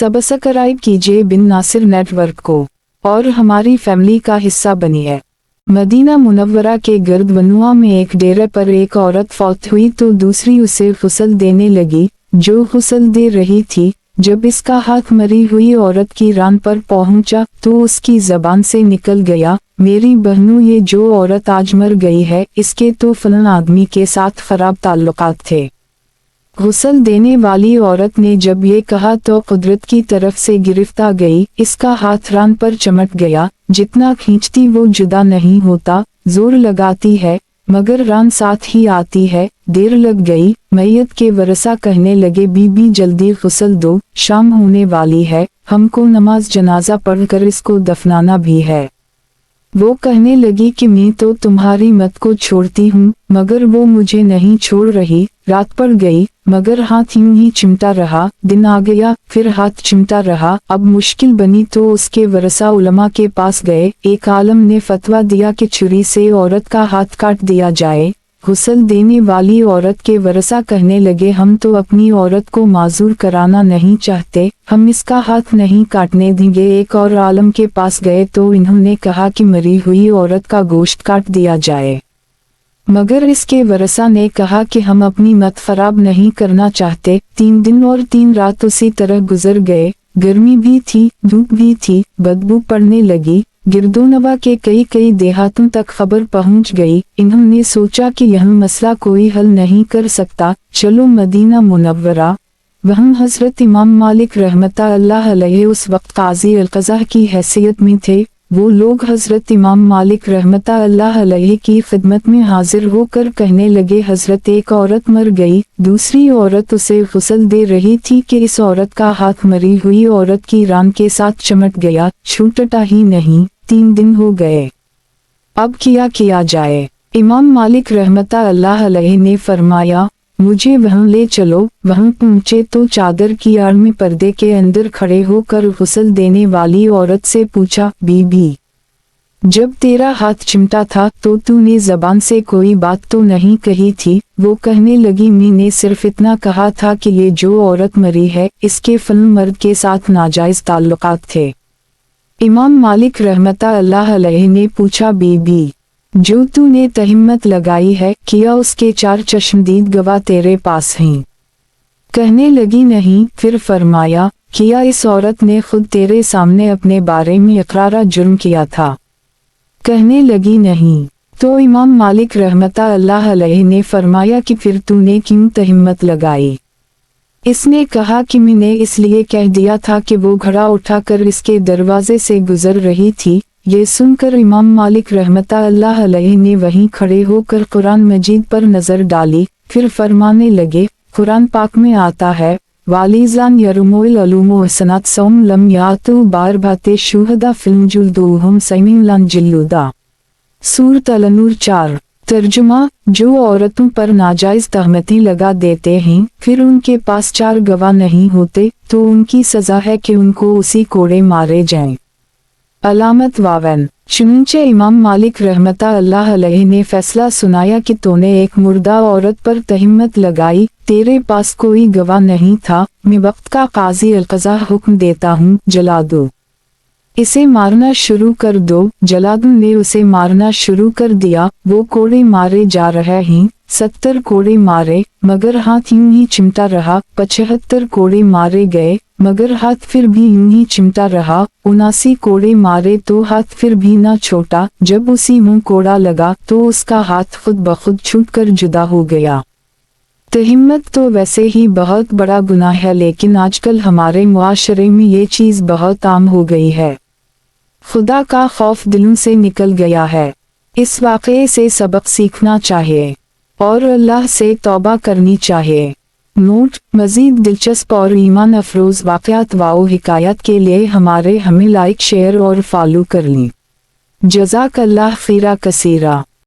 Subscribe कीजिए बिन Nasir network को और हमारी फैमिली का हिस्सा बनिए। मदीना मुनव्वरा के गर्द वनुआ में एक डेरे पर एक औरत फौत हुई तो दूसरी उसे गुस्ल देने लगी। जो गुस्ल दे रही थी, जब इसका हाथ मरी हुई औरत की रान पर पहुंचा तो उसकी जबान से निकल गया, मेरी बहनों, ये जो औरत आज मर गई है इसके तो फलन आदमी के साथ खराब ताल्लुकात थे। गुस्ल देने वाली औरत ने जब ये कहा तो कुदरत की तरफ से गिरफ्त आ गई। इसका हाथ रान पर चमट गया, जितना खींचती वो जुदा नहीं होता, जोर लगाती है मगर रान साथ ही आती है। देर लग गई, मैयत के वरसा कहने लगे, बीबी जल्दी गुस्ल दो, शाम होने वाली है, हमको नमाज जनाजा पढ़कर इसको दफनाना भी है। वो कहने लगी कि मैं तो तुम्हारी मत को छोड़ती हूँ मगर वो मुझे नहीं छोड़ रही। रात पड़ गई मगर हाथ यूं ही चिमटा रहा, दिन आ गया फिर हाथ चिमटा रहा। अब मुश्किल बनी तो उसके वरसा उलमा के पास गए। एक आलम ने फतवा दिया कि छुरी से औरत का हाथ काट दिया जाए। गुस्ल देने वाली औरत के वरसा कहने लगे, हम तो अपनी औरत को माजूर कराना नहीं चाहते, हम इसका हाथ नहीं काटने देंगे। एक और आलम के पास गए तो इन्होंने कहा कि मरी हुई औरत का गोश्त काट दिया जाए, मगर इसके वरसा ने कहा कि हम अपनी मत खराब नहीं करना चाहते। 3 दिन और 3 रात उसी तरह गुजर गए। गर्मी भी थी, धूप भी थी, बदबू पड़ने लगी। गिरदोनवा के कई देहातों तक खबर पहुंच गई। इन्होंने सोचा कि यह मसला कोई हल नहीं कर सकता, चलो मदीना मुनव्वरा। वहाँ हजरत इमाम मालिक रहमता अल्लाह अलैहि उस वक्त काजी अल-क़ज़ा की हैसियत में थे। वो लोग हजरत इमाम मालिक रहमता अल्लाह अलैहि की खिदमत में हाजिर होकर कहने लगे, हजरत एक औरत मर गई, दूसरी औरत उसे गुस्ल दे रही थी कि इस औरत का हाथ मरी हुई औरत की रान के साथ चमट गया, छूटता ही नहीं। 3 दिन हो गए, अब क्या किया जाए? इमाम मालिक रहमता अल्लाह अलैहि ने फरमाया, मुझे वहाँ ले चलो। वहाँ पहुँचे तो चादर की आड़ में पर्दे के अंदर खड़े होकर गुस्ल देने वाली औरत से पूछा, बीबी, जब तेरा हाथ चिमटा था तो तूने जबान से कोई बात तो नहीं कही थी? वो कहने लगी, मैंने सिर्फ इतना कहा था कि ये जो औरत मरी है इसके फलन मर्द के साथ नाजायज ताल्लुकात थे। इमाम मालिक रहमता अल्लाह अलैहि ने पूछा, बीबी, जो तूने तहिम्मत लगाई है क्या उसके 4 चश्मदीद गवाह तेरे पास हैं? कहने लगी, नहीं। फिर फरमाया, क्या इस औरत ने खुद तेरे सामने अपने बारे में इकरारा जुर्म किया था? कहने लगी, नहीं। तो इमाम मालिक रहमता अल्लाह अलैहि ने फरमाया कि फिर तूने क्यों तहिम्मत लगाई? इसने कहा कि मैंने इसलिए कह दिया था कि वो घड़ा उठाकर इसके दरवाजे से गुजर रही थी। ये सुनकर इमाम मालिक रहमता अल्लाह अलैहि ने वहीं खड़े होकर कुरान मजीद पर नजर डाली, फिर फरमाने लगे, कुरान पाक में आता है, वालिजान यरुमुल अलूमो हसनात सौम लम यातु बार भाते शुहदा फिल्म जुल्दुहुम सैमिन लन जिल्लुदा। सूरत अल-नूर 4। तर्जुमा, जो औरतों पर नाजायज तहमतें लगा देते हैं फिर उनके पास 4 गवाह नहीं होते तो उनकी सजा है कि उनको उसी कोड़े मारे जाएं। अलामत वावन। चुनचे इमाम मालिक रहमता अल्लाह अलैहि ने फैसला सुनाया कि तूने एक मुर्दा औरत पर तहिम्मत लगाई, तेरे पास कोई गवाह नहीं था, मैं वक्त का काजी अल-क़ज़ा हुक्म देता हूँ, जला दो, इसे मारना शुरू कर दो। जलादू ने उसे मारना शुरू कर दिया। वो कोड़े मारे जा रहे हैं, 70 कोड़े मारे मगर हाथ यूं ही चिमटा रहा। 75 कोड़े मारे गए मगर हाथ फिर भी यूं ही चिमटा रहा। 79 कोड़े मारे तो हाथ फिर भी ना छोटा। जब उसी मुंह कोड़ा लगा तो उसका हाथ खुद बखुद छूटकर जुदा हो गया। तहिम्मत तो वैसे ही बहुत बड़ा गुनाह है, लेकिन आजकल हमारे मुआशरे में ये चीज़ बहुत आम हो गई है। खुदा का खौफ दिलों से निकल गया है। इस वाक़ये से सबक सीखना चाहिए और अल्लाह से तौबा करनी चाहिए। नोट: मज़ीद दिलचस्प और ईमान अफरोज़ वाक़यात व हिकायत के लिए हमें लाइक, शेयर और फॉलो कर लें। जज़ाकल्लाह खैरा कसीरा।